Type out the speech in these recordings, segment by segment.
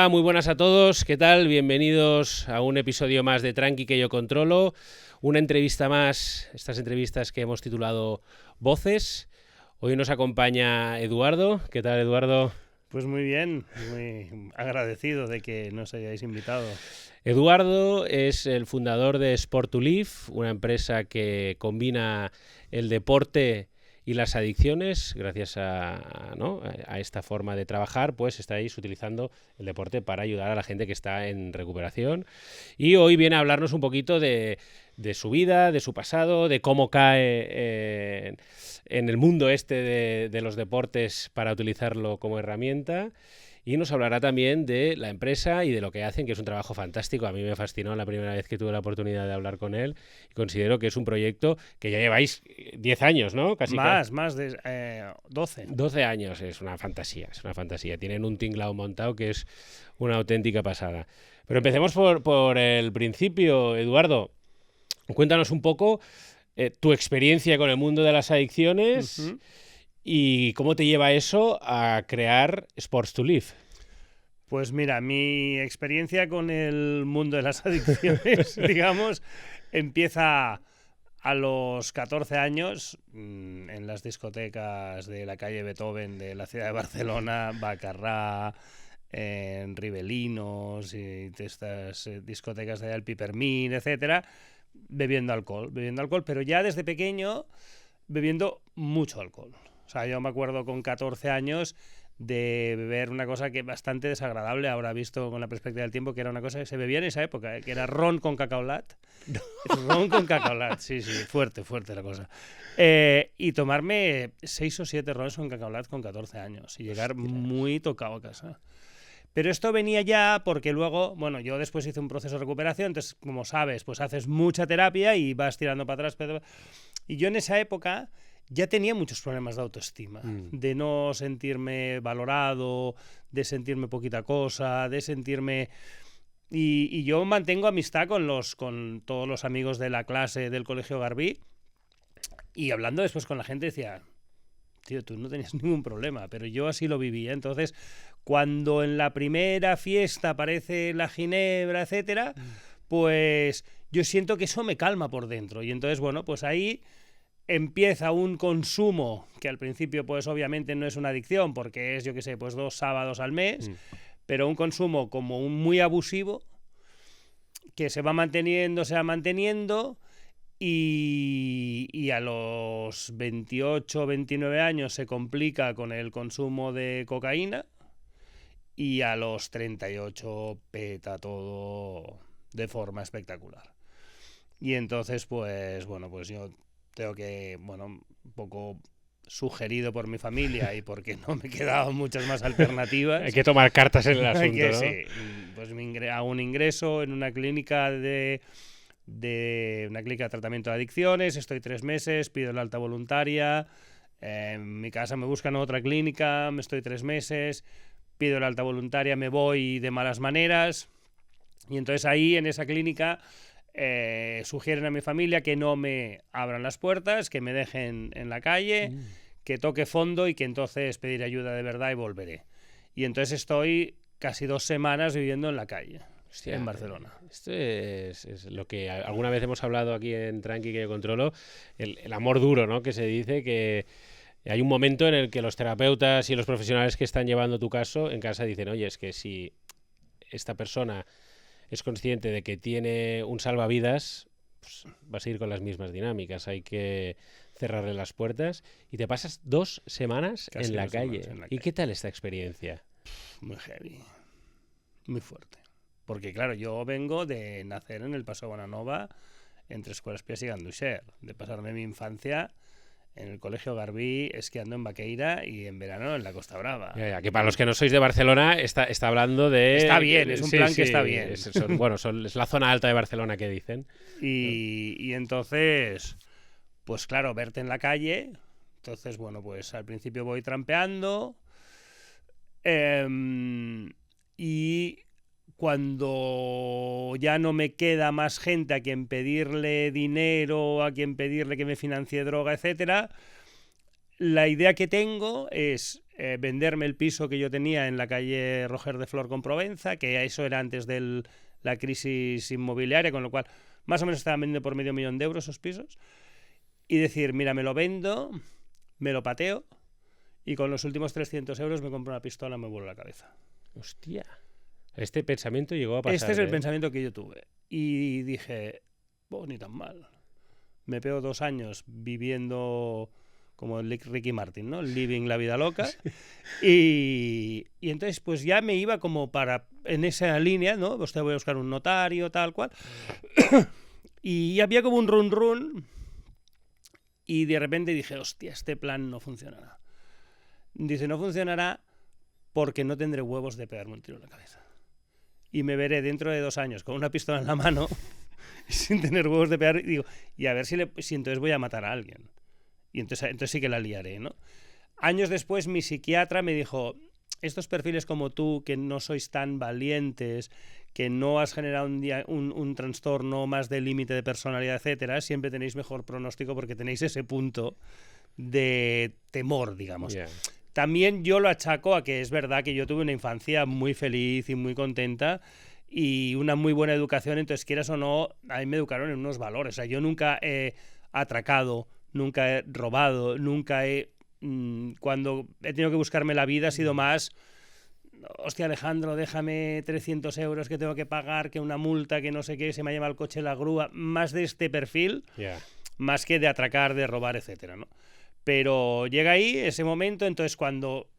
Hola, muy buenas a todos. ¿Qué tal? Bienvenidos a un episodio más de Tranqui que yo controlo. Una entrevista más, estas entrevistas que hemos titulado Voces. Hoy nos acompaña Eduardo. ¿Qué tal, Eduardo? Pues muy bien, muy agradecido de que nos hayáis invitado. Eduardo es el fundador de Sport2Live, una empresa que combina el deporte y las adicciones. Gracias a esta forma de trabajar, pues estáis utilizando el deporte para ayudar a la gente que está en recuperación. Y hoy viene a hablarnos un poquito de su vida, de su pasado, de cómo cae en el mundo este de los deportes para utilizarlo como herramienta. Y nos hablará también de la empresa y de lo que hacen, que es un trabajo fantástico. A mí me fascinó la primera vez que tuve la oportunidad de hablar con él. Y considero que es un proyecto que ya lleváis 10 años, ¿no? Más de 12. 12 años, es una fantasía, es una fantasía. Tienen un tinglao montado que es una auténtica pasada. Pero empecemos por el principio, Eduardo. Cuéntanos un poco tu experiencia con el mundo de las adicciones. ¿Y cómo te lleva eso a crear Sport2Live? Pues mira, mi experiencia con el mundo de las adicciones, digamos, empieza a los 14 años en las discotecas de la calle Beethoven de la ciudad de Barcelona, Bacarrá, en Ribelinos y estas discotecas de El Pipermín, etcétera, bebiendo alcohol, pero ya desde pequeño bebiendo mucho alcohol. O sea, yo me acuerdo con 14 años de beber una cosa que bastante desagradable, ahora visto con la perspectiva del tiempo, que era una cosa que se bebía en esa época, que era ron con cacaolat. Ron con cacaolat, sí, fuerte la cosa. Y tomarme 6 o 7 rones con cacaolat con 14 años y llegar muy tocado a casa. Pero esto venía ya porque luego, bueno, yo después hice un proceso de recuperación, entonces, como sabes, pues haces mucha terapia y vas tirando para atrás. Y yo en esa época ya tenía muchos problemas de autoestima, de no sentirme valorado, de sentirme poquita cosa, de sentirme... Y yo mantengo amistad con todos los amigos de la clase del Colegio Garbí, y hablando después con la gente decía, tío, tú no tenías ningún problema, pero yo así lo vivía. Entonces, cuando en la primera fiesta aparece la ginebra, etcétera, pues yo siento que eso me calma por dentro. Y entonces, bueno, pues ahí empieza un consumo que al principio, pues obviamente no es una adicción, porque es, yo qué sé, pues 2 sábados al mes, pero un consumo como un muy abusivo, que se va manteniendo, y a los 28 o 29 años se complica con el consumo de cocaína, y a los 38 peta todo de forma espectacular. Y entonces, pues bueno, pues yo tengo que, bueno, un poco sugerido por mi familia y porque no me quedaban muchas más alternativas. Hay que tomar cartas en el asunto, ¿no? Sí, pues hago un ingreso en una clínica de una clínica de tratamiento de adicciones, estoy 3 meses, pido la alta voluntaria, en mi casa me buscan otra clínica, me estoy 3 meses, pido la alta voluntaria, me voy de malas maneras, y entonces ahí en esa clínica sugieren a mi familia que no me abran las puertas, que me dejen en la calle, que toque fondo y que entonces pediré ayuda de verdad y volveré. Y entonces estoy casi 2 semanas viviendo en la calle. Hostia, en Barcelona. Esto es lo que alguna vez hemos hablado aquí en Tranqui que yo controlo, el amor duro, ¿no? Que se dice que hay un momento en el que los terapeutas y los profesionales que están llevando tu caso en casa dicen, oye, es que si esta persona es consciente de que tiene un salvavidas, pues va a seguir con las mismas dinámicas, hay que cerrarle las puertas, y te pasas 2 semanas en la calle. ¿Y qué tal esta experiencia? Muy heavy, muy fuerte. Porque claro, yo vengo de nacer en el Paso de Bonanova, entre Escuelas Pies y Ganduxer, de pasarme mi infancia en el Colegio Garbí, esquiando en Baqueira y en verano en la Costa Brava. Que para los que no sois de Barcelona, está hablando de... Está bien, es un plan que está bien. Es la zona alta de Barcelona que dicen. Y entonces, pues claro, verte en la calle, entonces, bueno, pues al principio voy trampeando, y cuando ya no me queda más gente a quien pedirle dinero, a quien pedirle que me financie droga, etcétera, la idea que tengo es venderme el piso que yo tenía en la calle Roger de Flor con Provenza, que eso era antes de la crisis inmobiliaria, con lo cual más o menos estaban vendiendo por $500,000 esos pisos, y decir, mira, me lo vendo, me lo pateo, y con los últimos 300 euros me compro una pistola y me vuelo la cabeza. Hostia. Este pensamiento llegó a pasar. Este es el pensamiento que yo tuve. Y dije, ni tan mal. Me pego 2 años viviendo como Ricky Martin, ¿no? Living la vida loca. Y entonces pues ya me iba como en esa línea, ¿no? Pues te voy a buscar un notario, tal cual. Y había como un run. Y de repente dije, hostia, este plan no funcionará. Dice, no funcionará porque no tendré huevos de pegarme un tiro en la cabeza. Y me veré dentro de 2 años con una pistola en la mano sin tener huevos de pegar. Y digo, y a ver si entonces voy a matar a alguien. Y entonces sí que la liaré, ¿no? Años después mi psiquiatra me dijo, estos perfiles como tú, que no sois tan valientes, que no has generado un trastorno más de límite de personalidad, etcétera, siempre tenéis mejor pronóstico porque tenéis ese punto de temor, digamos. Yeah. También yo lo achaco a que es verdad que yo tuve una infancia muy feliz y muy contenta y una muy buena educación, entonces quieras o no, a mí me educaron en unos valores. O sea, yo nunca he atracado, nunca he robado, nunca cuando he tenido que buscarme la vida ha sido más, hostia Alejandro, déjame 300 euros que tengo que pagar, que una multa, que no sé qué, se me ha llevado el coche la grúa, más de este perfil, más que de atracar, de robar, etcétera, ¿no? Pero llega ahí ese momento, entonces cuando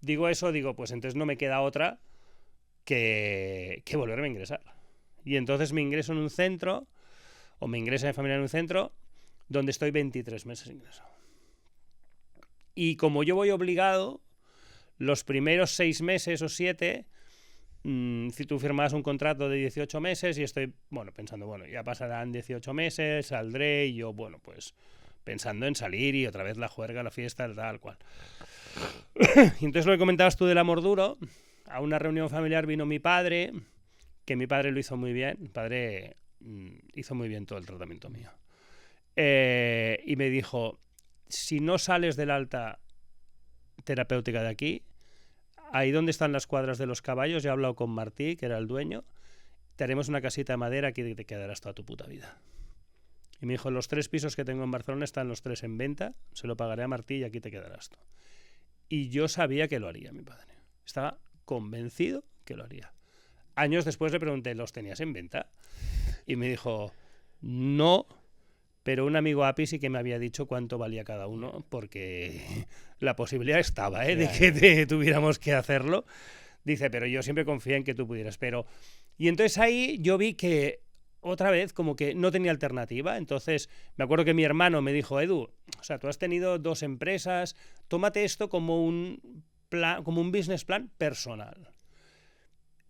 digo eso, digo, pues entonces no me queda otra que volverme a ingresar. Y entonces me ingreso en un centro, o me ingresa mi familia en un centro, donde estoy 23 meses ingresado. Y como yo voy obligado, los primeros 6 meses o 7, si tú firmas un contrato de 18 meses y estoy, pensando, ya pasarán 18 meses, saldré y yo, pues pensando en salir y otra vez la juerga, la fiesta, tal cual. Y entonces lo que comentabas tú del amor duro, a una reunión familiar vino mi padre, que mi padre lo hizo muy bien, mi padre hizo muy bien todo el tratamiento mío. Y me dijo, si no sales del alta terapéutica de aquí, ahí donde están las cuadras de los caballos, ya he hablado con Martí, que era el dueño, te haremos una casita de madera aquí te quedarás toda tu puta vida. Y me dijo, los 3 pisos que tengo en Barcelona están los 3 en venta, se lo pagaré a Martí y aquí te quedarás tú. Y yo sabía que lo haría mi padre. Estaba convencido que lo haría. Años después le pregunté, ¿los tenías en venta? Y me dijo, no, pero un amigo API sí que me había dicho cuánto valía cada uno, porque la posibilidad estaba, de que tuviéramos que hacerlo. Dice, pero yo siempre confié en que tú pudieras. Y entonces ahí yo vi que otra vez como que no tenía alternativa. Entonces me acuerdo que mi hermano me dijo, Edu, o sea, tú has tenido 2 empresas, tómate esto como un business plan personal.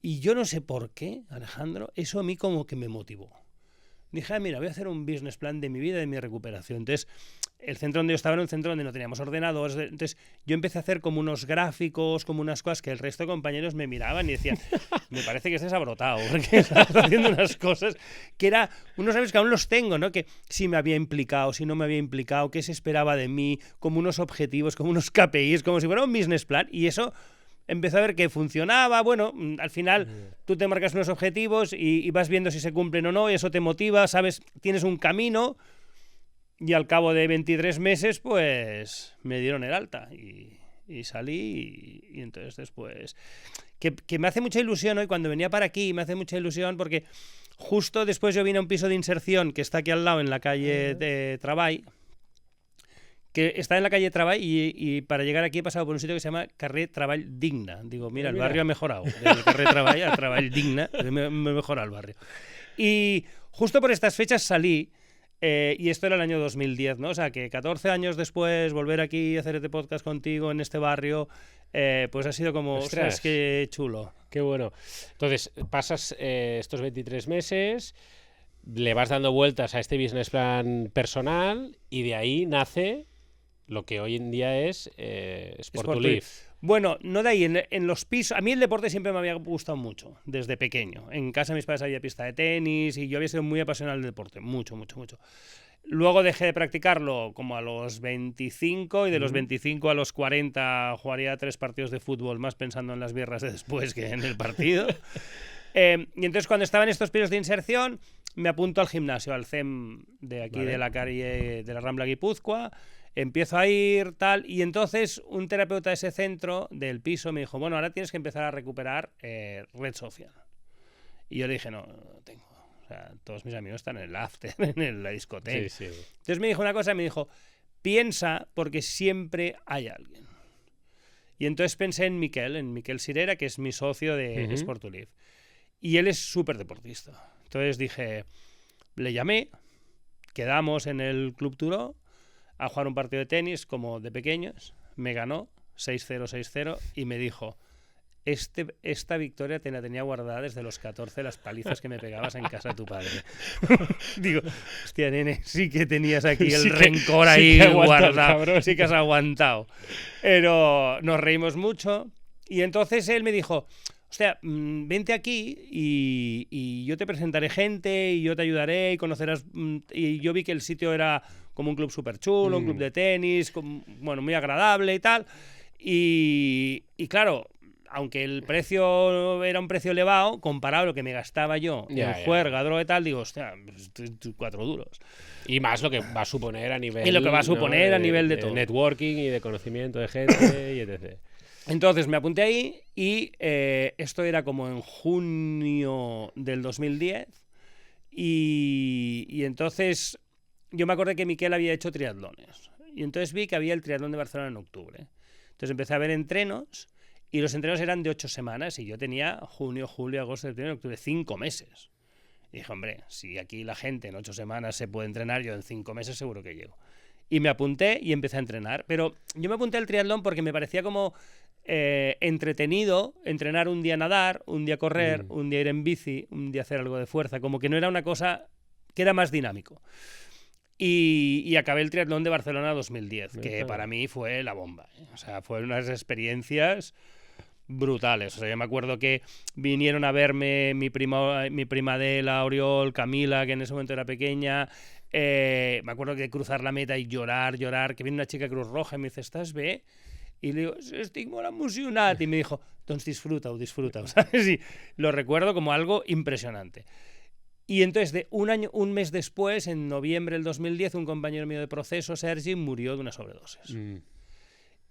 Y yo no sé por qué, Alejandro, eso a mí como que me motivó. Dije, mira, voy a hacer un business plan de mi vida, de mi recuperación. Entonces, el centro donde yo estaba era un centro donde no teníamos ordenadores. Entonces, yo empecé a hacer como unos gráficos, como unas cosas que el resto de compañeros me miraban y decían, me parece que estés abrotado, porque estás haciendo unas cosas que era, unos sabes que aún los tengo, ¿no? Que si me había implicado, si no me había implicado, qué se esperaba de mí, como unos objetivos, como unos KPIs, como si fuera un business plan. Y eso empezó a ver que funcionaba. Al final tú te marcas unos objetivos y vas viendo si se cumplen o no, y eso te motiva, sabes, tienes un camino, y al cabo de 23 meses pues me dieron el alta y salí y entonces después que me hace mucha ilusión hoy cuando venía para aquí, me hace mucha ilusión porque justo después yo vine a un piso de inserción que está aquí al lado en la calle de Travall, que está en la calle Travall y para llegar aquí he pasado por un sitio que se llama Carrer Travall Digna. Digo, mira, el barrio ha mejorado. Del Carrer Travall a Travall Digna, me mejora el barrio. Y justo por estas fechas salí, y esto era el año 2010, ¿no? O sea, que 14 años después volver aquí a hacer este podcast contigo en este barrio, pues ha sido como, ostras, qué chulo. Qué bueno. Entonces, pasas estos 23 meses, le vas dando vueltas a este business plan personal y de ahí nace lo que hoy en día es Sport2Live. Bueno, no de ahí, en los pisos. A mí el deporte siempre me había gustado mucho, desde pequeño. En casa de mis padres había pista de tenis y yo había sido muy apasionado del deporte, mucho. Luego dejé de practicarlo como a los 25 y de los 25 a los 40 jugaría 3 partidos de fútbol, más pensando en las birras de después que en el partido. Y entonces cuando estaba en estos periodos de inserción me apunto al gimnasio, al CEM de aquí de la calle de la Rambla Guipúzcoa, empiezo a ir tal y entonces un terapeuta de ese centro del piso me dijo, bueno, ahora tienes que empezar a recuperar red social. Y yo le dije, no tengo. O sea, todos mis amigos están en el after, en la discoteca. Sí. Entonces me dijo una cosa, me dijo, piensa porque siempre hay alguien. Y entonces pensé en Miquel Sirera, que es mi socio de Sport to Live. Y él es súper deportista. Entonces dije, le llamé, quedamos en el Club Turó a jugar un partido de tenis como de pequeños, me ganó 6-0, 6-0 y me dijo, esta victoria te la tenía guardada desde los 14, las palizas que me pegabas en casa de tu padre. Digo, hostia, nene, sí que tenías aquí el rencor ahí guardado, sí que has aguantado. Pero nos reímos mucho y entonces él me dijo, hostia, vente aquí y yo te presentaré gente y yo te ayudaré y conocerás. Y yo vi que el sitio era como un club súper chulo, un club de tenis, bueno, muy agradable y tal. Y claro, aunque el precio era un precio elevado, comparado a lo que me gastaba yo en juerga, droga y tal, digo, hostia, 4 duros. Y más lo que va a suponer a nivel... Y lo que va a suponer a nivel de todo. Networking y de conocimiento de gente y etc. Entonces me apunté ahí y esto era como en junio del 2010 y entonces yo me acordé que Miquel había hecho triatlones y entonces vi que había el triatlón de Barcelona en octubre. Entonces empecé a ver entrenos y los entrenos eran de 8 semanas y yo tenía junio, julio, agosto, septiembre, octubre, 5 meses. Y dije, hombre, si aquí la gente en 8 semanas se puede entrenar, yo en 5 meses seguro que llego. Y me apunté y empecé a entrenar. Pero yo me apunté al triatlón porque me parecía como entretenido entrenar un día nadar, un día correr, un día ir en bici, un día hacer algo de fuerza. Como que no era una cosa que era más dinámico. Y acabé el triatlón de Barcelona 2010, que para mí fue la bomba. O sea, fueron unas experiencias brutales. O sea, yo me acuerdo que vinieron a verme mi prima Adela, Oriol, Camila, que en ese momento era pequeña. Me acuerdo que cruzar la meta y llorar, que viene una chica Cruz Roja y me dice, ¿estás bé? Y le digo, estic molt emocionat. Y me dijo, doncs disfruta-ho, ¿sabes? Y lo recuerdo como algo impresionante. Y entonces, un mes después, en noviembre del 2010, un compañero mío de proceso, Sergi, murió de una sobredosis.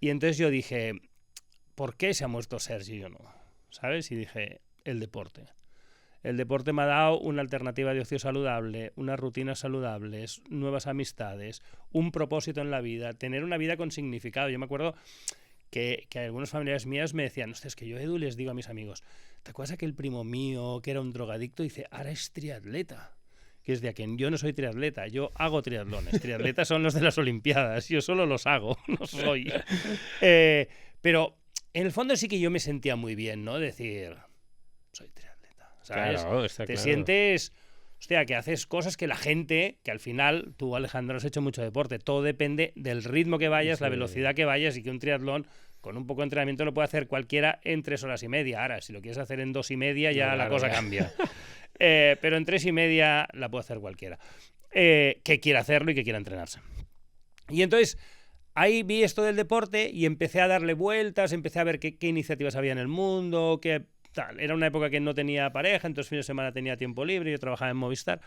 Y entonces yo dije, ¿por qué se ha muerto Sergi y yo no? ¿Sabes? Y dije, el deporte. El deporte me ha dado una alternativa de ocio saludable, unas rutinas saludables, nuevas amistades, un propósito en la vida, tener una vida con significado. Yo me acuerdo que algunos familiares míos me decían, hostia, es que yo, Edu, les digo a mis amigos, ¿te acuerdas que el primo mío, que era un drogadicto, dice, ahora es triatleta? Que es de aquí, yo no soy triatleta, yo hago triatlones. Triatletas son los de las Olimpiadas, yo solo los hago, no soy. Pero en el fondo sí que yo me sentía muy bien, ¿no? Decir, soy triatleta. ¿Sabes? Claro, está claro. Sientes, hostia, que haces cosas que la gente, que al final, tú, Alejandro, has hecho mucho deporte, todo depende del ritmo que vayas, la velocidad que vayas y que un triatlón, con un poco de entrenamiento, lo puede hacer cualquiera en 3 horas y media. Ahora, si lo quieres hacer en 2 y media, ya la cosa cambia. Pero en 3 y media la puede hacer cualquiera. Que quiera hacerlo y que quiera entrenarse. Y entonces, ahí vi esto del deporte y empecé a darle vueltas, empecé a ver qué iniciativas había en el mundo, qué... Tal. Era una época que no tenía pareja, entonces fin de semana tenía tiempo libre, yo trabajaba en Movistar.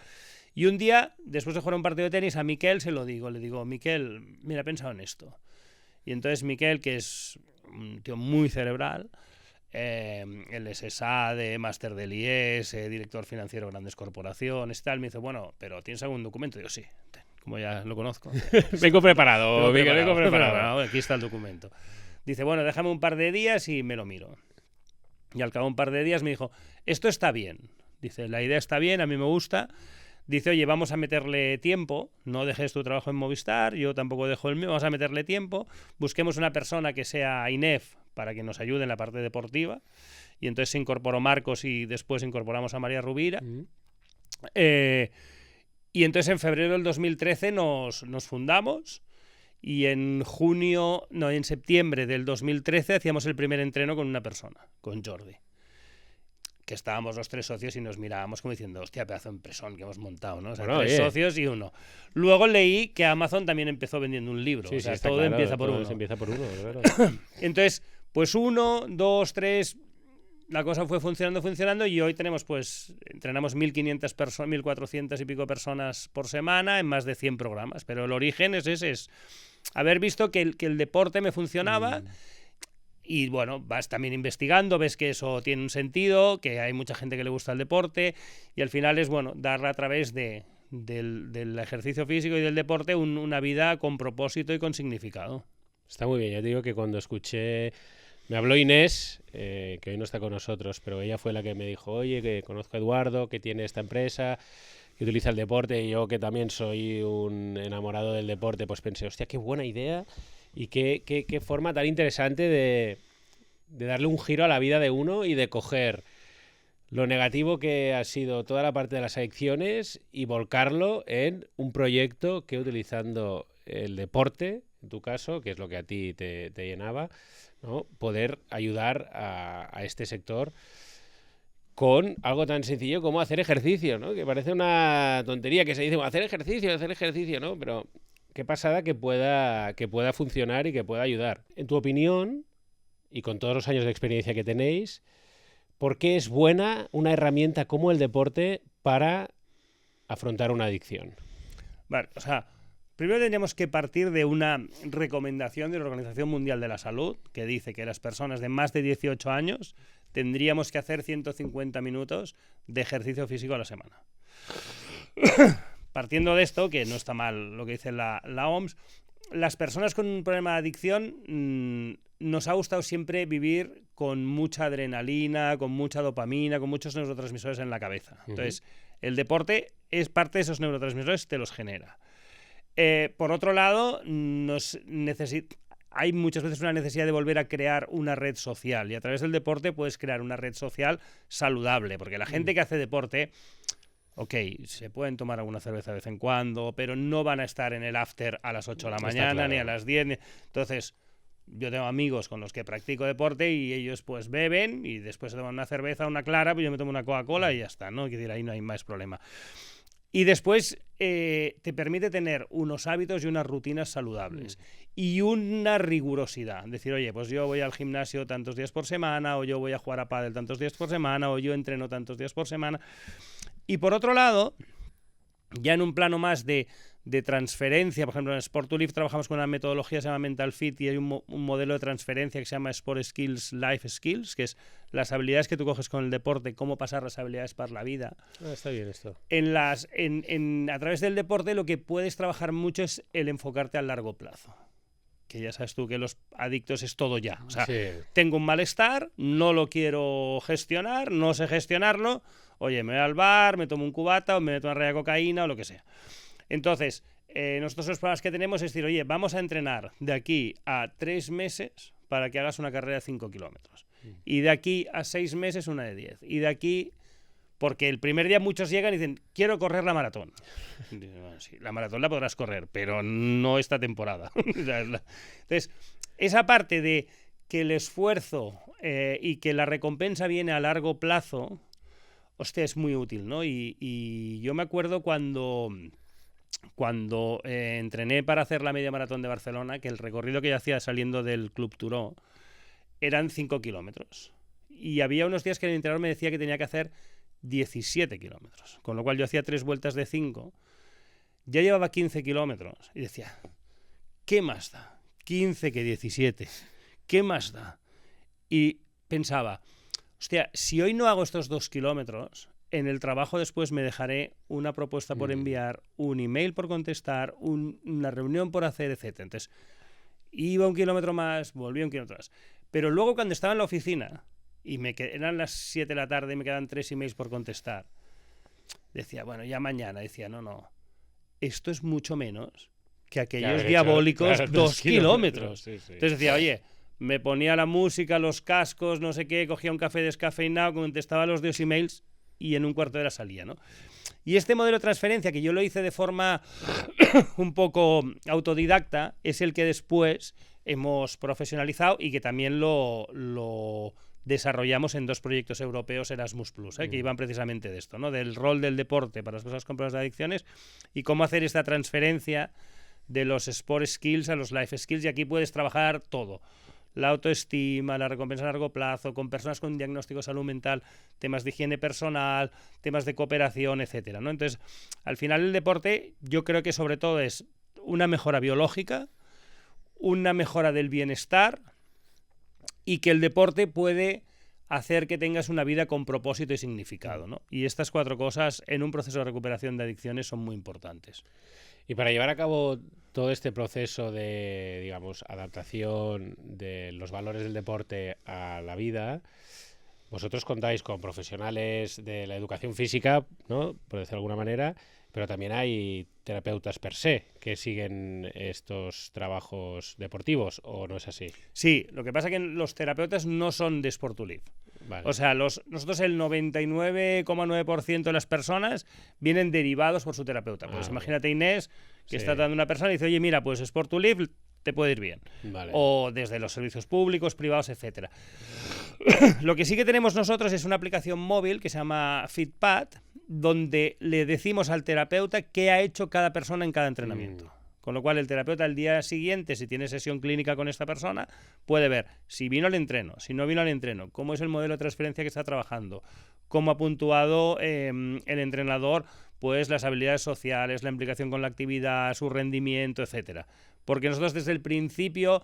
Y un día, después de jugar un partido de tenis, a Miquel se lo digo. Le digo, Miquel, mira, he pensado en esto. Y entonces Miquel, que es un tío muy cerebral, él es ESADE, máster del IES, director financiero de grandes corporaciones y tal, me dice, bueno, pero ¿tienes algún documento? Y yo, sí, como ya lo conozco. Vengo preparado. Aquí está el documento. Dice, bueno, déjame un par de días y me lo miro. Y al cabo de un par de días me dijo, esto está bien. Dice, la idea está bien, a mí me gusta. Dice, oye, vamos a meterle tiempo, no dejes tu trabajo en Movistar, yo tampoco dejo el mío, vamos a meterle tiempo, busquemos una persona que sea INEF para que nos ayude en la parte deportiva. Y entonces se incorporó Marcos y después incorporamos a María Rubira. Y entonces en febrero del 2013 nos fundamos. Y en septiembre del 2013 hacíamos el primer entreno con una persona, con Jordi. que estábamos los 3 socios y nos mirábamos como diciendo, hostia, pedazo de empresón que hemos montado, ¿no? O sea, Bueno, 3 socios y 1. Luego leí que Amazon también empezó vendiendo un libro. Sí, o sea, está todo claro, empieza por todo uno. empieza por uno, claro. Entonces, pues 1, 2, 3, la cosa fue funcionando y hoy tenemos, pues, entrenamos 1.500 personas, 1.400 y pico personas por semana en más de 100 programas. Pero el origen es ese, es haber visto que el deporte me funcionaba. Y bueno, vas también investigando, ves que eso tiene un sentido, que hay mucha gente que le gusta el deporte y al final es, bueno, darle a través del ejercicio físico y del deporte una vida con propósito y con significado. Está muy bien, ya te digo que cuando escuché... Me habló Inés, que hoy no está con nosotros, pero ella fue la que me dijo, oye, que conozco a Eduardo, que tiene esta empresa, que utiliza el deporte, y yo que también soy un enamorado del deporte, pues pensé, hostia, qué buena idea y qué forma tan interesante de darle un giro a la vida de uno y de coger lo negativo que ha sido toda la parte de las adicciones y volcarlo en un proyecto que utilizando el deporte, en tu caso, que es lo que a ti te llenaba, ¿no? Poder ayudar a este sector con algo tan sencillo como hacer ejercicio, ¿no? Que parece una tontería que se dice, hacer ejercicio, ¿no? Pero qué pasada que pueda funcionar y que pueda ayudar. En tu opinión, y con todos los años de experiencia que tenéis, ¿por qué es buena una herramienta como el deporte para afrontar una adicción? Vale, o sea, primero tendríamos que partir de una recomendación de la Organización Mundial de la Salud que dice que las personas de más de 18 años tendríamos que hacer 150 minutos de ejercicio físico a la semana. Partiendo de esto, que no está mal lo que dice la OMS, las personas con un problema de adicción nos ha gustado siempre vivir con mucha adrenalina, con mucha dopamina, con muchos neurotransmisores en la cabeza. Entonces, el deporte es parte de esos neurotransmisores, te los genera. Por otro lado, hay muchas veces una necesidad de volver a crear una red social y a través del deporte puedes crear una red social saludable, porque la gente que hace deporte, ok, se pueden tomar alguna cerveza de vez en cuando, pero no van a estar en el after a las 8 de la mañana, claro, ni a las 10. Entonces, yo tengo amigos con los que practico deporte y ellos pues beben y después se toman una cerveza, una clara, pues yo me tomo una Coca-Cola y ya está, ¿no? Quiero decir, ahí no hay más problema. Y después te permite tener unos hábitos y unas rutinas saludables y una rigurosidad. Decir, oye, pues yo voy al gimnasio tantos días por semana, o yo voy a jugar a pádel tantos días por semana, o yo entreno tantos días por semana. Y por otro lado, ya en un plano más de transferencia, por ejemplo en Sport to Live trabajamos con una metodología que se llama Mental Fit y hay un modelo de transferencia que se llama Sport Skills, Life Skills, que es las habilidades que tú coges con el deporte, cómo pasar las habilidades para la vida. Está bien esto. A través del deporte lo que puedes trabajar mucho es el enfocarte a largo plazo. Que ya sabes tú que los adictos es todo ya. O sea, sí, tengo un malestar, no lo quiero gestionar, no sé gestionarlo, oye, me voy al bar, me tomo un cubata o me meto una raya de cocaína o lo que sea. Entonces, nosotros los problemas que tenemos es decir, oye, vamos a entrenar de aquí a 3 meses para que hagas una carrera de 5 kilómetros. Y de aquí a 6 meses una de 10. Y de aquí... Porque el primer día muchos llegan y dicen, quiero correr la maratón. Bueno, sí, la maratón la podrás correr, pero no esta temporada. Entonces, esa parte de que el esfuerzo y que la recompensa viene a largo plazo, hostia, es muy útil, ¿no? Y yo me acuerdo cuando entrené para hacer la media maratón de Barcelona, que el recorrido que yo hacía saliendo del Club Turó eran 5 kilómetros. Y había unos días que el entrenador me decía que tenía que hacer 17 kilómetros, con lo cual yo hacía 3 vueltas de 5, ya llevaba 15 kilómetros y decía, ¿qué más da? 15 que 17, ¿qué más da? Y pensaba, hostia, si hoy no hago estos 2 kilómetros, en el trabajo después me dejaré una propuesta por enviar, un email por contestar, una reunión por hacer, etc. Entonces, iba 1 kilómetro más, volvía 1 kilómetro más. Pero luego cuando estaba en la oficina y eran las 7 de la tarde y me quedan 3 emails por contestar, decía, bueno, ya mañana. Decía, no, esto es mucho menos que aquellos diabólicos 2 kilómetros. Sí. Entonces decía, oye, me ponía la música, los cascos, no sé qué, cogía un café descafeinado, contestaba los 2 emails y en un cuarto de hora salía, ¿no? Y este modelo de transferencia, que yo lo hice de forma un poco autodidacta, es el que después hemos profesionalizado y que también lo desarrollamos en 2 proyectos europeos Erasmus+, que iban precisamente de esto, ¿no? Del rol del deporte para las personas con problemas de adicciones y cómo hacer esta transferencia de los sport skills a los life skills, y aquí puedes trabajar todo. La autoestima, la recompensa a largo plazo, con personas con diagnóstico de salud mental, temas de higiene personal, temas de cooperación, etcétera, ¿no? Entonces, al final el deporte yo creo que sobre todo es una mejora biológica, una mejora del bienestar, y que el deporte puede hacer que tengas una vida con propósito y significado, ¿no? Y estas 4 cosas en un proceso de recuperación de adicciones son muy importantes. Y para llevar a cabo todo este proceso de, digamos, adaptación de los valores del deporte a la vida, vosotros contáis con profesionales de la educación física, ¿no? Por decirlo de alguna manera, pero también hay terapeutas per se que siguen estos trabajos deportivos, ¿o no es así? Sí, lo que pasa es que los terapeutas no son de Sport to Live. Vale. O sea, nosotros el 99,9% de las personas vienen derivados por su terapeuta. Pues imagínate Inés, que está dando una persona y dice, oye, mira, pues Sport to Live te puede ir bien. Vale. O desde los servicios públicos, privados, etcétera. Lo que sí que tenemos nosotros es una aplicación móvil que se llama FitPad, donde le decimos al terapeuta qué ha hecho cada persona en cada entrenamiento. Con lo cual el terapeuta al día siguiente, si tiene sesión clínica con esta persona, puede ver si vino al entreno, si no vino al entreno, cómo es el modelo de transferencia que está trabajando, cómo ha puntuado el entrenador pues las habilidades sociales, la implicación con la actividad, su rendimiento, etcétera. Porque nosotros desde el principio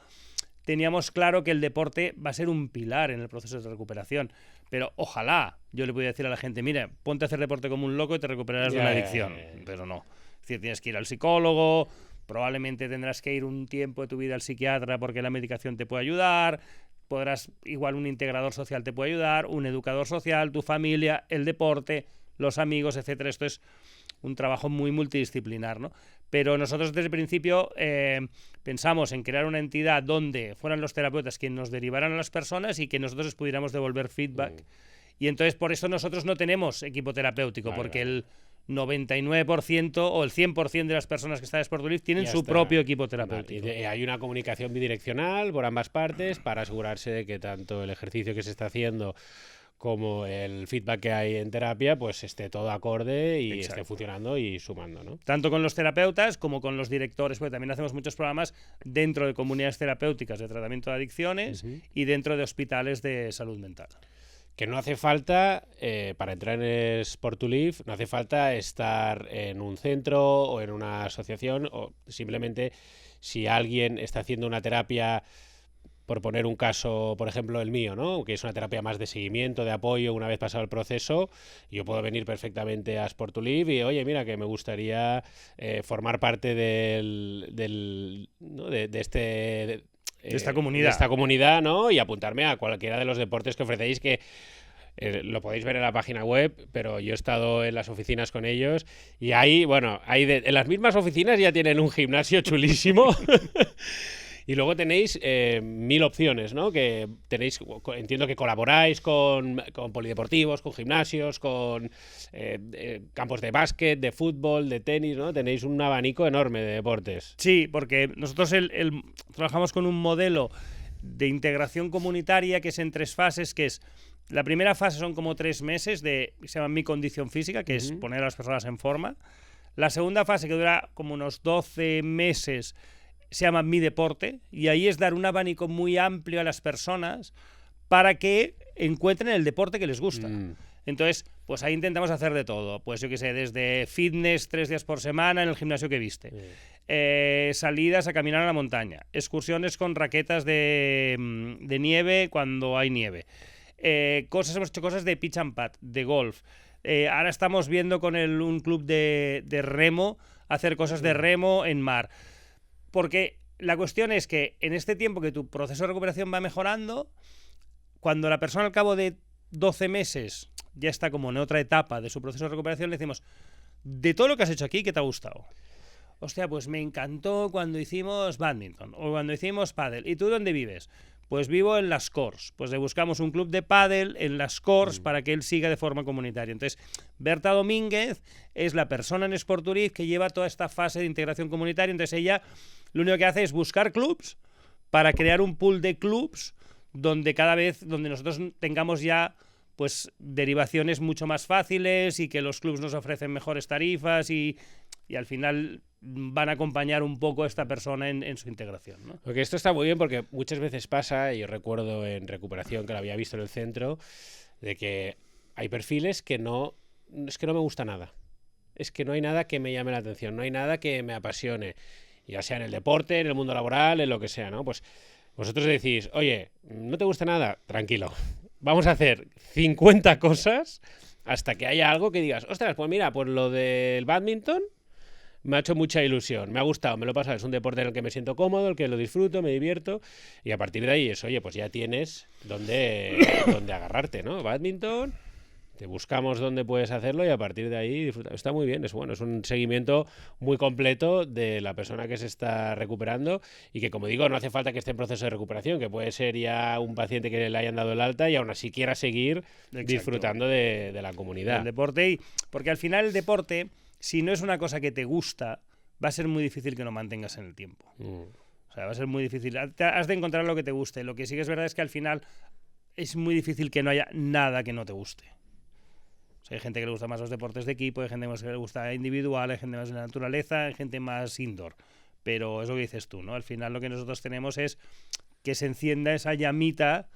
teníamos claro que el deporte va a ser un pilar en el proceso de recuperación. Pero ojalá yo le pudiera decir a la gente, mira, ponte a hacer deporte como un loco y te recuperarás de una adicción. Pero no. Es decir, tienes que ir al psicólogo, probablemente tendrás que ir un tiempo de tu vida al psiquiatra porque la medicación te puede ayudar, podrás, igual un integrador social te puede ayudar, un educador social, tu familia, el deporte, los amigos, etcétera. Esto es un trabajo muy multidisciplinar, ¿no? Pero nosotros desde el principio pensamos en crear una entidad donde fueran los terapeutas quienes nos derivaran a las personas y que nosotros les pudiéramos devolver feedback. Y entonces por eso nosotros no tenemos equipo terapéutico, porque el 99% o el 100% de las personas que están en Sport to Live tienen su propio equipo terapéutico. Y hay una comunicación bidireccional por ambas partes para asegurarse de que tanto el ejercicio que se está haciendo como el feedback que hay en terapia, pues esté todo acorde y esté funcionando y sumando, ¿no? Tanto con los terapeutas como con los directores, porque también hacemos muchos programas dentro de comunidades terapéuticas de tratamiento de adicciones y dentro de hospitales de salud mental. Que no hace falta, para entrar en Sport to Live, no hace falta estar en un centro o en una asociación, o simplemente si alguien está haciendo una terapia, por poner un caso, por ejemplo, el mío, ¿no? Que es una terapia más de seguimiento, de apoyo, una vez pasado el proceso, yo puedo venir perfectamente a Sport to Live y, oye, mira, que me gustaría formar parte de esta comunidad, ¿no? Y apuntarme a cualquiera de los deportes que ofrecéis, que lo podéis ver en la página web, pero yo he estado en las oficinas con ellos y en las mismas oficinas ya tienen un gimnasio chulísimo. Y luego tenéis 1000 opciones, ¿no? Que tenéis, entiendo que colaboráis con polideportivos, con gimnasios, con campos de básquet, de fútbol, de tenis, ¿no? Tenéis un abanico enorme de deportes. Sí, porque nosotros trabajamos con un modelo de integración comunitaria que es en 3 fases, que es la primera fase son como 3 meses se llama Mi Condición Física, que es poner a las personas en forma. La segunda fase, que dura como unos 12 meses, se llama Mi Deporte, y ahí es dar un abanico muy amplio a las personas para que encuentren el deporte que les gusta. Entonces, pues ahí intentamos hacer de todo. Pues yo qué sé, desde fitness 3 días por semana en el gimnasio que viste, salidas a caminar a la montaña, excursiones con raquetas de nieve cuando hay nieve, hemos hecho cosas de pitch and putt, de golf. Ahora estamos viendo con un club de remo hacer cosas de remo en mar. Porque la cuestión es que en este tiempo que tu proceso de recuperación va mejorando, cuando la persona al cabo de 12 meses ya está como en otra etapa de su proceso de recuperación, le decimos, de todo lo que has hecho aquí, ¿qué te ha gustado? Hostia, pues me encantó cuando hicimos badminton o cuando hicimos pádel. ¿Y tú dónde vives? Pues vivo en Las Corts. Pues le buscamos un club de pádel en Las Corts para que él siga de forma comunitaria. Entonces, Berta Domínguez es la persona en Sport to Live que lleva toda esta fase de integración comunitaria. Entonces ella lo único que hace es buscar clubs para crear un pool de clubs donde cada vez, donde nosotros tengamos ya pues derivaciones mucho más fáciles y que los clubs nos ofrecen mejores tarifas y al final van a acompañar un poco a esta persona en su integración, ¿no? Porque esto está muy bien porque muchas veces pasa, y yo recuerdo en recuperación que lo había visto en el centro, de que hay perfiles que es que no me gusta nada. Es que no hay nada que me llame la atención, no hay nada que me apasione, ya sea en el deporte, en el mundo laboral, en lo que sea, ¿no? Pues vosotros decís, oye, ¿no te gusta nada? Tranquilo, vamos a hacer 50 cosas hasta que haya algo que digas, ostras, pues mira, pues lo del bádminton me ha hecho mucha ilusión, me ha gustado, me lo he pasado, es un deporte en el que me siento cómodo, el que lo disfruto, me divierto, y a partir de ahí es, oye, pues ya tienes donde agarrarte, ¿no? Bádminton, te buscamos dónde puedes hacerlo y a partir de ahí disfrutar. Está muy bien, es bueno, es un seguimiento muy completo de la persona que se está recuperando y que, como digo, no hace falta que esté en proceso de recuperación, que puede ser ya un paciente que le hayan dado el alta y aún así quiera seguir disfrutando de la comunidad. El deporte, porque al final el deporte, si no es una cosa que te gusta, va a ser muy difícil que lo mantengas en el tiempo. O sea, va a ser muy difícil. Has de encontrar lo que te guste. Lo que sí que es verdad es que al final es muy difícil que no haya nada que no te guste. O sea, hay gente que le gusta más los deportes de equipo, hay gente que le gusta individual, hay gente más de la naturaleza, hay gente más indoor. Pero es lo que dices tú, ¿no? Al final lo que nosotros tenemos es que se encienda esa llamita,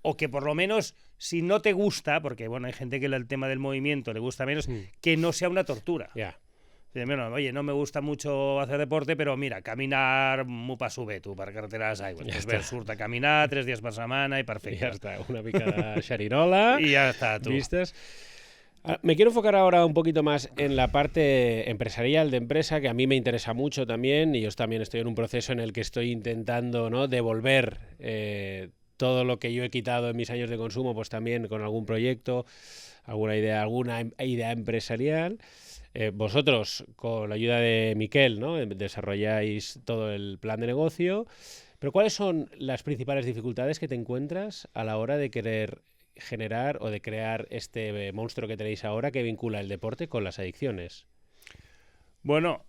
o que por lo menos, si no te gusta, porque bueno, hay gente que el tema del movimiento le gusta menos, que no sea una tortura. Ya. Bueno, oye, no me gusta mucho hacer deporte, però mira, caminar m'ho passo bé, tu, per carreteres aigües. Ja pues bé, surt a caminar 3 dies per setmana i perfecte. Ya está, una mica de xerinola. Y ya está, tú. ¿Vistes? Me quiero enfocar ahora un poquito más en la parte empresarial de empresa, que a mí me interesa mucho también, y yo también estoy en un proceso en el que estoy intentando, ¿no?, devolver todo lo que yo he quitado en mis años de consumo, pues también con algún proyecto, alguna idea empresarial. Vosotros, con la ayuda de Miquel, ¿no?, desarrolláis todo el plan de negocio, pero ¿cuáles son las principales dificultades que te encuentras a la hora de querer generar o de crear este monstruo que tenéis ahora que vincula el deporte con las adicciones? Bueno,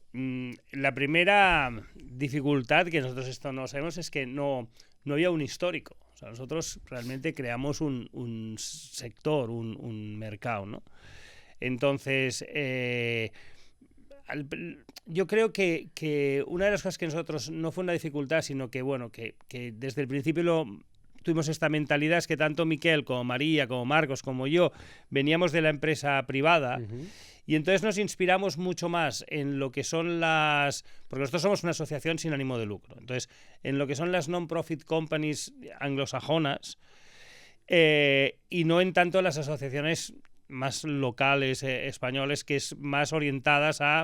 la primera dificultad, que nosotros esto no sabemos, es que no había un histórico. O sea, nosotros realmente creamos un sector, un mercado, ¿no? Entonces, yo creo que una de las cosas que nosotros no fue una dificultad, sino que, bueno, que desde el principio tuvimos esta mentalidad, es que tanto Miquel como María, como Marcos, como yo, veníamos de la empresa privada. Y entonces nos inspiramos mucho más en lo que son porque nosotros somos una asociación sin ánimo de lucro. Entonces, en lo que son las non-profit companies anglosajonas, y no en tanto las asociaciones más locales españoles, que es más orientadas a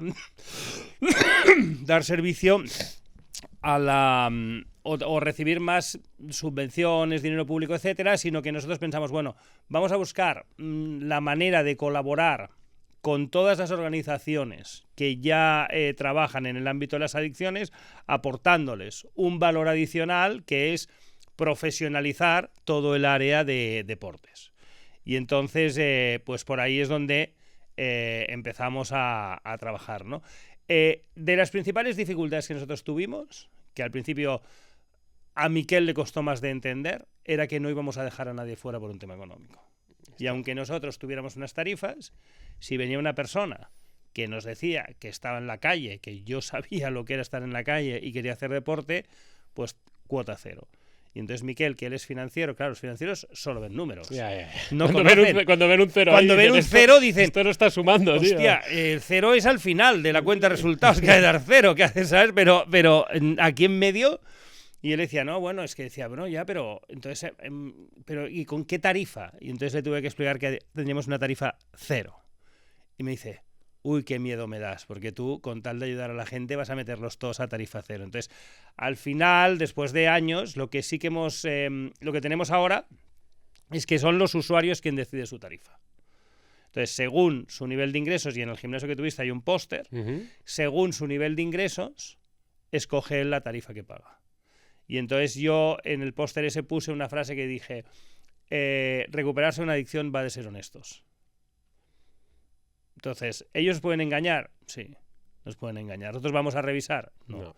dar servicio a o recibir más subvenciones, dinero público, etcétera, sino que nosotros pensamos, bueno, vamos a buscar la manera de colaborar con todas las organizaciones que ya trabajan en el ámbito de las adicciones, aportándoles un valor adicional que es profesionalizar todo el área de deportes. Y entonces, pues por ahí es donde empezamos a trabajar, ¿no? De las principales dificultades que nosotros tuvimos, que al principio a Miquel le costó más de entender, era que no íbamos a dejar a nadie fuera por un tema económico. Y aunque nosotros tuviéramos unas tarifas, si venía una persona que nos decía que estaba en la calle, que yo sabía lo que era estar en la calle y quería hacer deporte, pues cuota cero. Y entonces Miquel, que él es financiero, claro, los financieros solo ven números. Ya. No cuando ven un cero, cuando ven un cero dicen, esto no está sumando, hostia, tío. El cero es al final de la cuenta de resultados, que hay que dar cero, que haces, ¿sabes? Pero aquí en medio, y él decía, no, bueno, es que decía, bueno, ya, pero entonces, pero ¿y con qué tarifa? Y entonces le tuve que explicar que tendríamos una tarifa cero. Y me dice, uy, qué miedo me das, porque tú, con tal de ayudar a la gente, vas a meterlos todos a tarifa cero. Entonces, al final, después de años, lo que sí que lo que tenemos ahora es que son los usuarios quien decide su tarifa. Entonces, según su nivel de ingresos, y en el gimnasio que tuviste hay un póster, según su nivel de ingresos, escoge la tarifa que paga. Y entonces yo en el póster ese puse una frase que dije, recuperarse una adicción va de ser honestos. Entonces, ¿ellos pueden engañar? Sí, nos pueden engañar. ¿Nosotros vamos a revisar? No.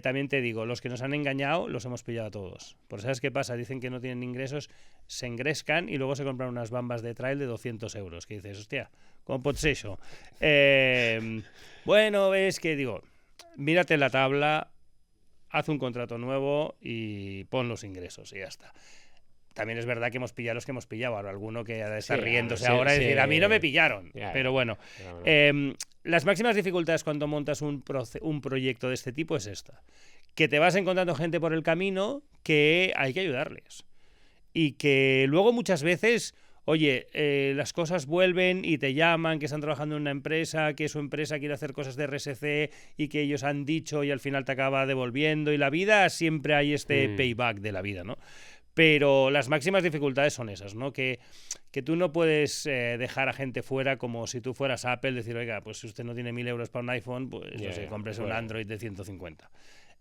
También te digo, los que nos han engañado los hemos pillado a todos. Porque ¿sabes qué pasa? Dicen que no tienen ingresos, se engrescan y luego se compran unas bambas de trail de 200 euros. Que dices, hostia, ¿cómo puede ser eso? Bueno, ves que digo, mírate la tabla, haz un contrato nuevo y pon los ingresos y ya está. También es verdad que hemos pillado los que hemos pillado. Ahora, alguno que ha de estar riéndose ahora y decir, a mí no me pillaron. Pero bueno, las máximas dificultades cuando montas un proyecto de este tipo es esta. Que te vas encontrando gente por el camino que hay que ayudarles. Y que luego muchas veces, oye, las cosas vuelven y te llaman, que están trabajando en una empresa, que su empresa quiere hacer cosas de RSC y que ellos han dicho y al final te acaba devolviendo. Y la vida, siempre hay este payback de la vida, ¿no? Pero las máximas dificultades son esas, ¿no? Que tú no puedes dejar a gente fuera como si tú fueras Apple, decir, oiga, pues si usted no tiene 1.000 euros para un iPhone, pues no sé, cómprese un Android de 150.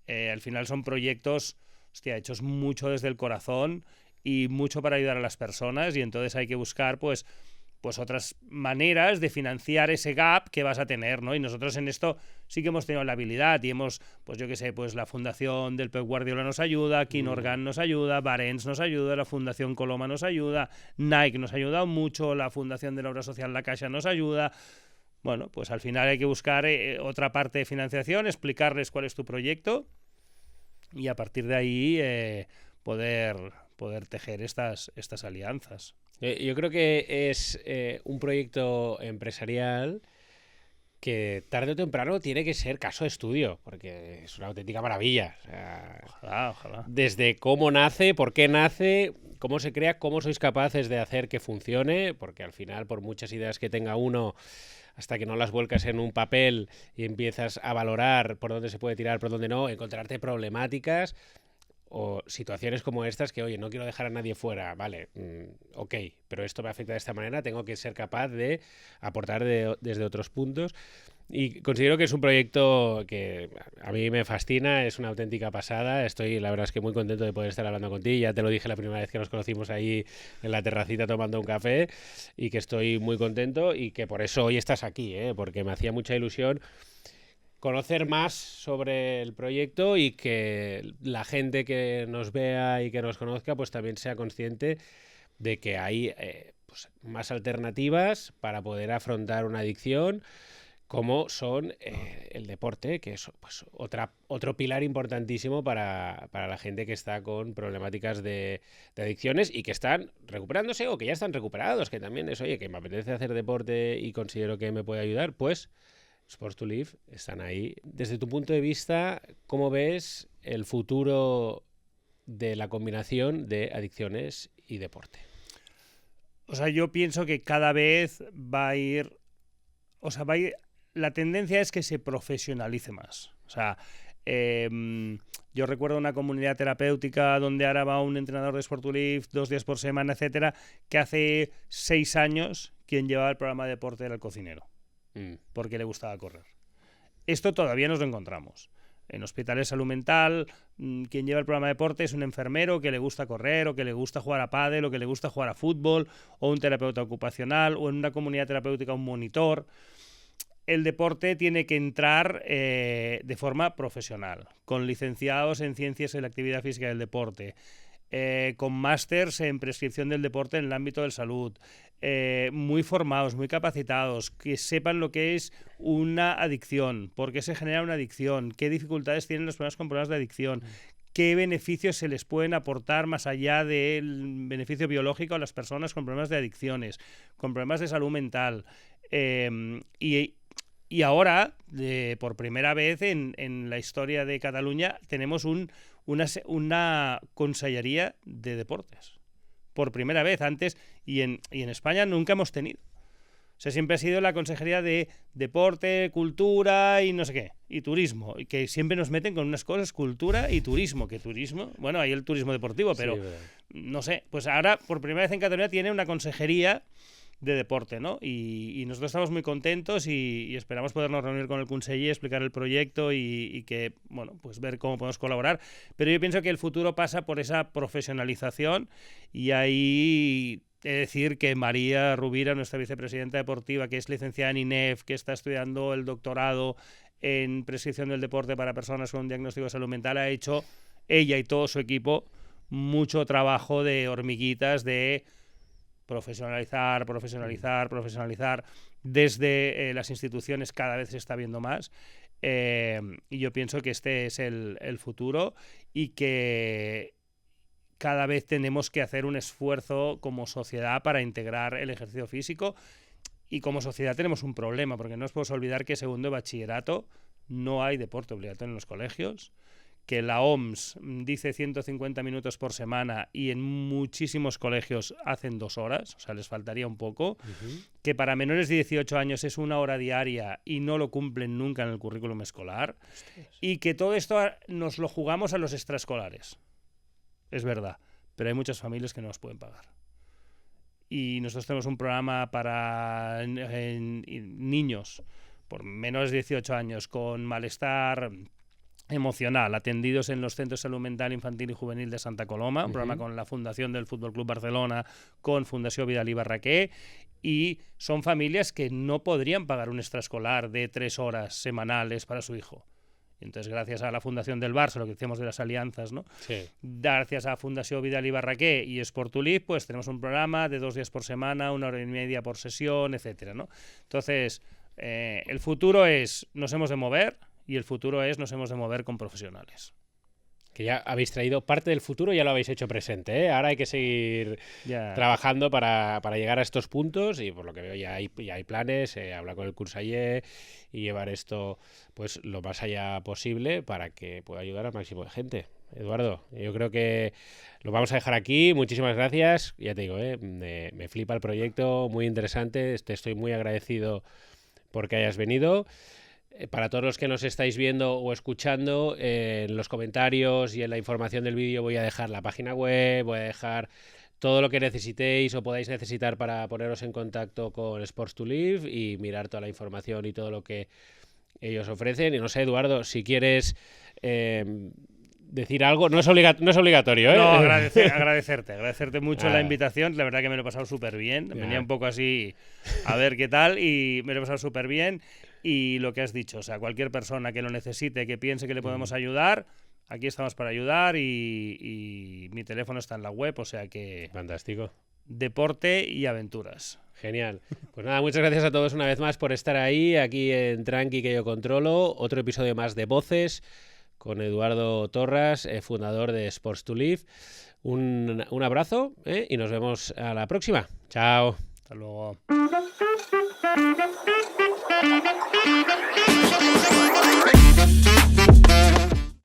Al final son proyectos, hostia, hechos mucho desde el corazón y mucho para ayudar a las personas, y entonces hay que buscar, pues otras maneras de financiar ese gap que vas a tener, ¿no? Y nosotros en esto sí que hemos tenido la habilidad y hemos, pues yo qué sé, pues la Fundación del Pep Guardiola nos ayuda, Kinorgan nos ayuda, Barents nos ayuda, la Fundación Coloma nos ayuda, Nike nos ha ayudado mucho, la Fundación de la Obra Social La Caixa nos ayuda. Bueno, pues al final hay que buscar otra parte de financiación, explicarles cuál es tu proyecto y a partir de ahí poder tejer estas alianzas. Yo creo que es un proyecto empresarial que tarde o temprano tiene que ser caso de estudio, porque es una auténtica maravilla. O sea, ojalá. Desde cómo nace, por qué nace, cómo se crea, cómo sois capaces de hacer que funcione, porque al final, por muchas ideas que tenga uno, hasta que no las vuelcas en un papel y empiezas a valorar por dónde se puede tirar, por dónde no, encontrarte problemáticas o situaciones como estas que, oye, no quiero dejar a nadie fuera, vale, ok, pero esto me afecta de esta manera, tengo que ser capaz de aportar desde otros puntos. Y considero que es un proyecto que a mí me fascina, es una auténtica pasada. Estoy, la verdad es que muy contento de poder estar hablando contigo. Ya te lo dije la primera vez que nos conocimos ahí en la terracita tomando un café, y que estoy muy contento y que por eso hoy estás aquí, porque me hacía mucha ilusión conocer más sobre el proyecto y que la gente que nos vea y que nos conozca pues también sea consciente de que hay pues más alternativas para poder afrontar una adicción, como son el deporte, que es pues otro pilar importantísimo para la gente que está con problemáticas de adicciones y que están recuperándose o que ya están recuperados, que también es, oye, que me apetece hacer deporte y considero que me puede ayudar, pues Sports to Live están ahí. Desde tu punto de vista, ¿cómo ves el futuro de la combinación de adicciones y deporte? O sea, yo pienso que cada vez va a ir... la tendencia es que se profesionalice más. O sea, yo recuerdo una comunidad terapéutica donde ahora va un entrenador de Sport to Live 2 días por semana, etcétera, que hace 6 años quien llevaba el programa de deporte era el cocinero. Porque le gustaba correr. Esto todavía nos lo encontramos. En hospitales de salud mental, quien lleva el programa de deporte es un enfermero que le gusta correr, o que le gusta jugar a pádel, o que le gusta jugar a fútbol, o un terapeuta ocupacional, o en una comunidad terapéutica un monitor. El deporte tiene que entrar de forma profesional, con licenciados en ciencias de la actividad física y del deporte, con másters en prescripción del deporte en el ámbito de la salud, muy formados, muy capacitados, que sepan lo que es una adicción, por qué se genera una adicción, qué dificultades tienen las personas con problemas de adicción, qué beneficios se les pueden aportar más allá del beneficio biológico a las personas con problemas de adicciones, con problemas de salud mental. Y ahora, por primera vez en la historia de Cataluña, tenemos una consellería de deportes. Por primera vez, antes, y en España nunca hemos tenido. O sea, siempre ha sido la consejería de deporte, cultura y no sé qué, y turismo, y que siempre nos meten con unas cosas, cultura y turismo, que turismo, bueno, hay el turismo deportivo, pero sí, no sé, pues ahora por primera vez en Cataluña tiene una consejería de deporte, ¿no? Y nosotros estamos muy contentos y esperamos podernos reunir con el conseller, explicar el proyecto y que, bueno, pues ver cómo podemos colaborar. Pero yo pienso que el futuro pasa por esa profesionalización, y ahí he de decir que María Rubira, nuestra vicepresidenta deportiva, que es licenciada en INEF, que está estudiando el doctorado en prescripción del deporte para personas con un diagnóstico de salud mental, ha hecho ella y todo su equipo mucho trabajo de hormiguitas, de profesionalizar. Desde las instituciones cada vez se está viendo más. Y yo pienso que este es el futuro y que cada vez tenemos que hacer un esfuerzo como sociedad para integrar el ejercicio físico. Y como sociedad tenemos un problema, porque no os podemos olvidar que segundo de bachillerato no hay deporte obligatorio en los colegios, que la OMS dice 150 minutos por semana y en muchísimos colegios hacen 2 horas, o sea, les faltaría un poco, que para menores de 18 años es 1 hora diaria y no lo cumplen nunca en el currículum escolar, y que todo esto nos lo jugamos a los extraescolares. Es verdad, pero hay muchas familias que no nos pueden pagar. Y nosotros tenemos un programa para niños por menores de 18 años con malestar emocional, atendidos en los centros de salud mental infantil y juvenil de Santa Coloma, un programa con la Fundación del Fútbol Club Barcelona, con Fundació Vidal i Barraquer, y son familias que no podrían pagar un extraescolar de 3 horas semanales para su hijo. Entonces, gracias a la Fundación del Barça, lo que decíamos de las alianzas, ¿no? Sí. Gracias a Fundació Vidal i Barraquer y Sportulif, pues tenemos un programa de 2 días por semana, 1 hora y media por sesión, etcétera, ¿no? Entonces, el futuro es nos hemos de mover y el futuro es nos hemos de mover con profesionales. Que ya habéis traído parte del futuro, ya lo habéis hecho presente, ¿eh? Ahora hay que seguir trabajando para llegar a estos puntos y por lo que veo ya hay planes, hablar con el Conseller y llevar esto pues lo más allá posible para que pueda ayudar al máximo de gente. Eduardo, yo creo que lo vamos a dejar aquí. Muchísimas gracias. Ya te digo, me flipa el proyecto, muy interesante. Te estoy muy agradecido porque hayas venido. Para todos los que nos estáis viendo o escuchando, en los comentarios y en la información del vídeo voy a dejar la página web, voy a dejar todo lo que necesitéis o podáis necesitar para poneros en contacto con Sports2Live y mirar toda la información y todo lo que ellos ofrecen. Y no sé, Eduardo, si quieres decir algo, no es obligatorio, ¿eh? No, agradecerte mucho la invitación. La verdad que me lo he pasado súper bien. Venía un poco así a ver qué tal y me lo he pasado súper bien. Y lo que has dicho, o sea, cualquier persona que lo necesite, que piense que le podemos ayudar, aquí estamos para ayudar y mi teléfono está en la web, o sea que... Fantástico. Deporte y aventuras. Genial. Pues nada, muchas gracias a todos una vez más por estar ahí, aquí en Tranqui que yo controlo. Otro episodio más de Voces con Eduardo Torras, fundador de Sports2Live. Un abrazo y nos vemos a la próxima. Chao. Hasta luego.